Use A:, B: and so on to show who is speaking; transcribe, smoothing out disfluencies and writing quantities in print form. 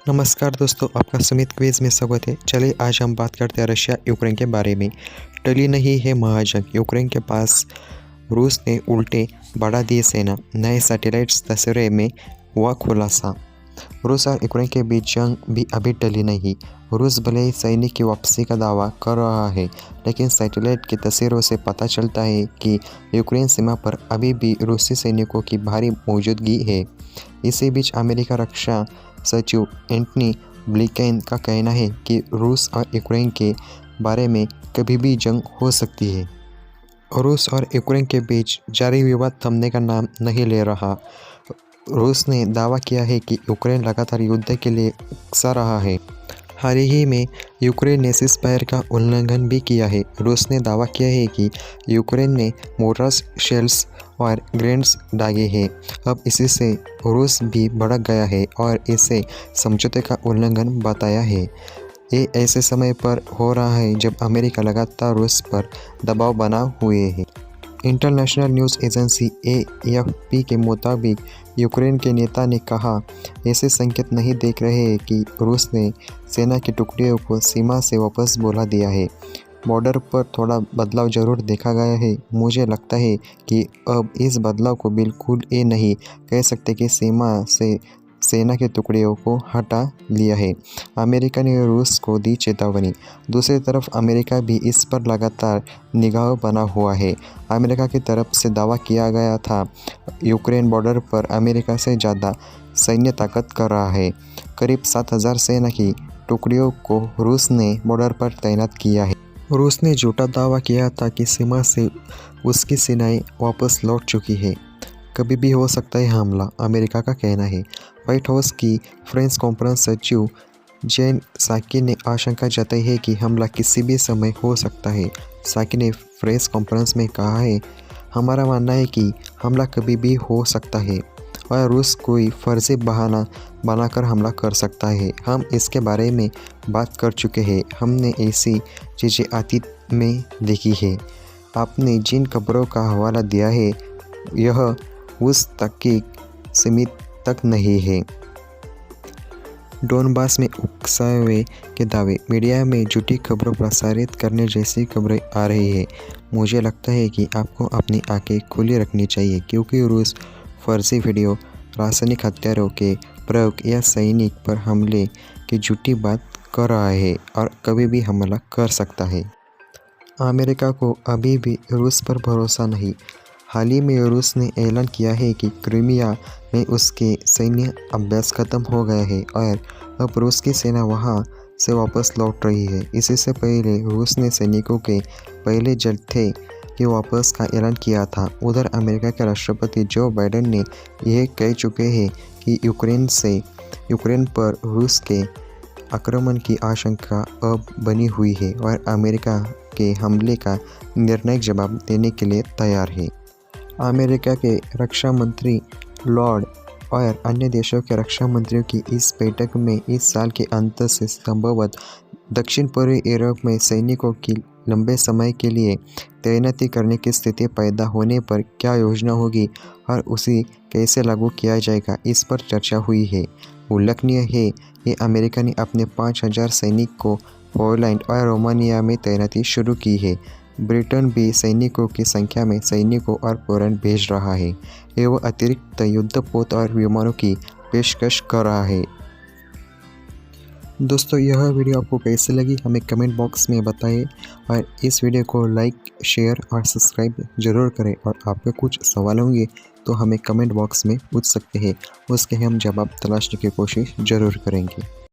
A: नमस्कार दोस्तों, आपका सुमित क्विज में स्वागत है। चलिए आज हम बात करते हैं रशिया यूक्रेन के बारे में। टली नहीं है महाजंग, यूक्रेन के पास रूस ने उल्टे बढ़ा दी सेना। नए सैटेलाइट्स तस्वीरें में हुआ खुलासा। रूस और यूक्रेन के बीच जंग भी अभी टली नहीं। रूस भले ही सैनिक की वापसी का दावा कर रहा है, लेकिन सैटेलाइट की तस्वीरों से पता चलता है कि यूक्रेन सीमा पर अभी भी रूसी सैनिकों की भारी मौजूदगी है। इसी बीच अमेरिका रक्षा सचिव एंटनी ब्लिंकेन का कहना है कि रूस और यूक्रेन के बारे में कभी भी जंग हो सकती है। रूस और यूक्रेन के बीच जारी विवाद थमने का नाम नहीं ले रहा। रूस ने दावा किया है कि यूक्रेन लगातार युद्ध के लिए उकसा रहा है। हाल ही में यूक्रेन ने सीज़फायर का उल्लंघन भी किया है। रूस ने दावा किया है कि यूक्रेन ने मोर्टार्स, शेल्स और ग्रेनेड्स दागे हैं। अब इसी से रूस भी भड़क गया है और इसे समझौते का उल्लंघन बताया है। ये ऐसे समय पर हो रहा है जब अमेरिका लगातार रूस पर दबाव बना हुए है। इंटरनेशनल न्यूज़ एजेंसी AFP के मुताबिक यूक्रेन के नेता ने कहा, ऐसे संकेत नहीं देख रहे हैं कि रूस ने सेना की टुकड़ियों को सीमा से वापस बुला दिया है। बॉर्डर पर थोड़ा बदलाव जरूर देखा गया है। मुझे लगता है कि अब इस बदलाव को बिल्कुल ये नहीं कह सकते कि सीमा से सेना के टुकड़ियों को हटा लिया है। अमेरिका ने रूस को दी चेतावनी। दूसरी तरफ अमेरिका भी इस पर लगातार निगाह बना हुआ है। अमेरिका की तरफ से दावा किया गया था, यूक्रेन बॉर्डर पर अमेरिका से ज़्यादा सैन्य ताकत कर रहा है। करीब 7,000 सेना की टुकड़ियों को रूस ने बॉर्डर पर तैनात किया है। रूस ने झूठा दावा किया था कि सीमा से उसकी सेनाएं वापस लौट चुकी है। कभी भी हो सकता है हमला, अमेरिका का कहना है। व्हाइट हाउस की प्रेस कॉन्फ्रेंस सचिव जेन साकी ने आशंका जताई है कि हमला किसी भी समय हो सकता है। साकी ने प्रेस कॉन्फ्रेंस में कहा है, हमारा मानना है कि हमला कभी भी हो सकता है और रूस कोई फर्जी बहाना बनाकर हमला कर सकता है। हम इसके बारे में बात कर चुके हैं। हमने ऐसी चीज़ें अतीत में देखी है। आपने जिन खबरों का हवाला दिया है, यह उस तक की सीमित तक नहीं है। डोनबास में उकसावे के दावे, मीडिया में झूठी खबरों प्रसारित करने जैसी खबरें आ रही है। मुझे लगता है कि आपको अपनी आंखें खुली रखनी चाहिए, क्योंकि रूस फर्जी वीडियो, रासायनिक हथियारों के प्रयोग या सैनिक पर हमले की झूठी बात कर रहा है और कभी भी हमला कर सकता है। अमेरिका को अभी भी रूस पर भरोसा नहीं। हाल ही में रूस ने ऐलान किया है कि क्रीमिया में उसके सैन्य अभ्यास खत्म हो गया है और अब रूस की सेना वहां से वापस लौट रही है। इससे पहले रूस ने सैनिकों के पहले जत्थे के वापस का ऐलान किया था। उधर अमेरिका के राष्ट्रपति जो बाइडेन ने यह कह चुके हैं कि यूक्रेन पर रूस के आक्रमण की आशंका अब बनी हुई है और अमेरिका के हमले का निर्णायक जवाब देने के लिए तैयार है। अमेरिका के रक्षा मंत्री लॉर्ड और अन्य देशों के रक्षा मंत्रियों की इस बैठक में इस साल के अंत से संभवतः दक्षिण पूर्वी यूरोप में सैनिकों की लंबे समय के लिए तैनाती करने की स्थिति पैदा होने पर क्या योजना होगी और उसे कैसे लागू किया जाएगा, इस पर चर्चा हुई है। उल्लेखनीय है कि अमेरिका ने अपने 5,000 सैनिक को पोलैंड और रोमानिया में तैनाती शुरू की है। ब्रिटेन भी सैनिकों की संख्या में सैनिकों और पोलैंड भेज रहा है। एवं अतिरिक्त युद्धपोत और विमानों की पेशकश कर रहा है। दोस्तों, यह वीडियो आपको कैसे लगी हमें कमेंट बॉक्स में बताएं और इस वीडियो को लाइक, शेयर और सब्सक्राइब जरूर करें। और आपके कुछ सवाल होंगे तो हमें कमेंट बॉक्स में पूछ सकते हैं, उसके हम जवाब तलाशने की कोशिश ज़रूर करेंगे।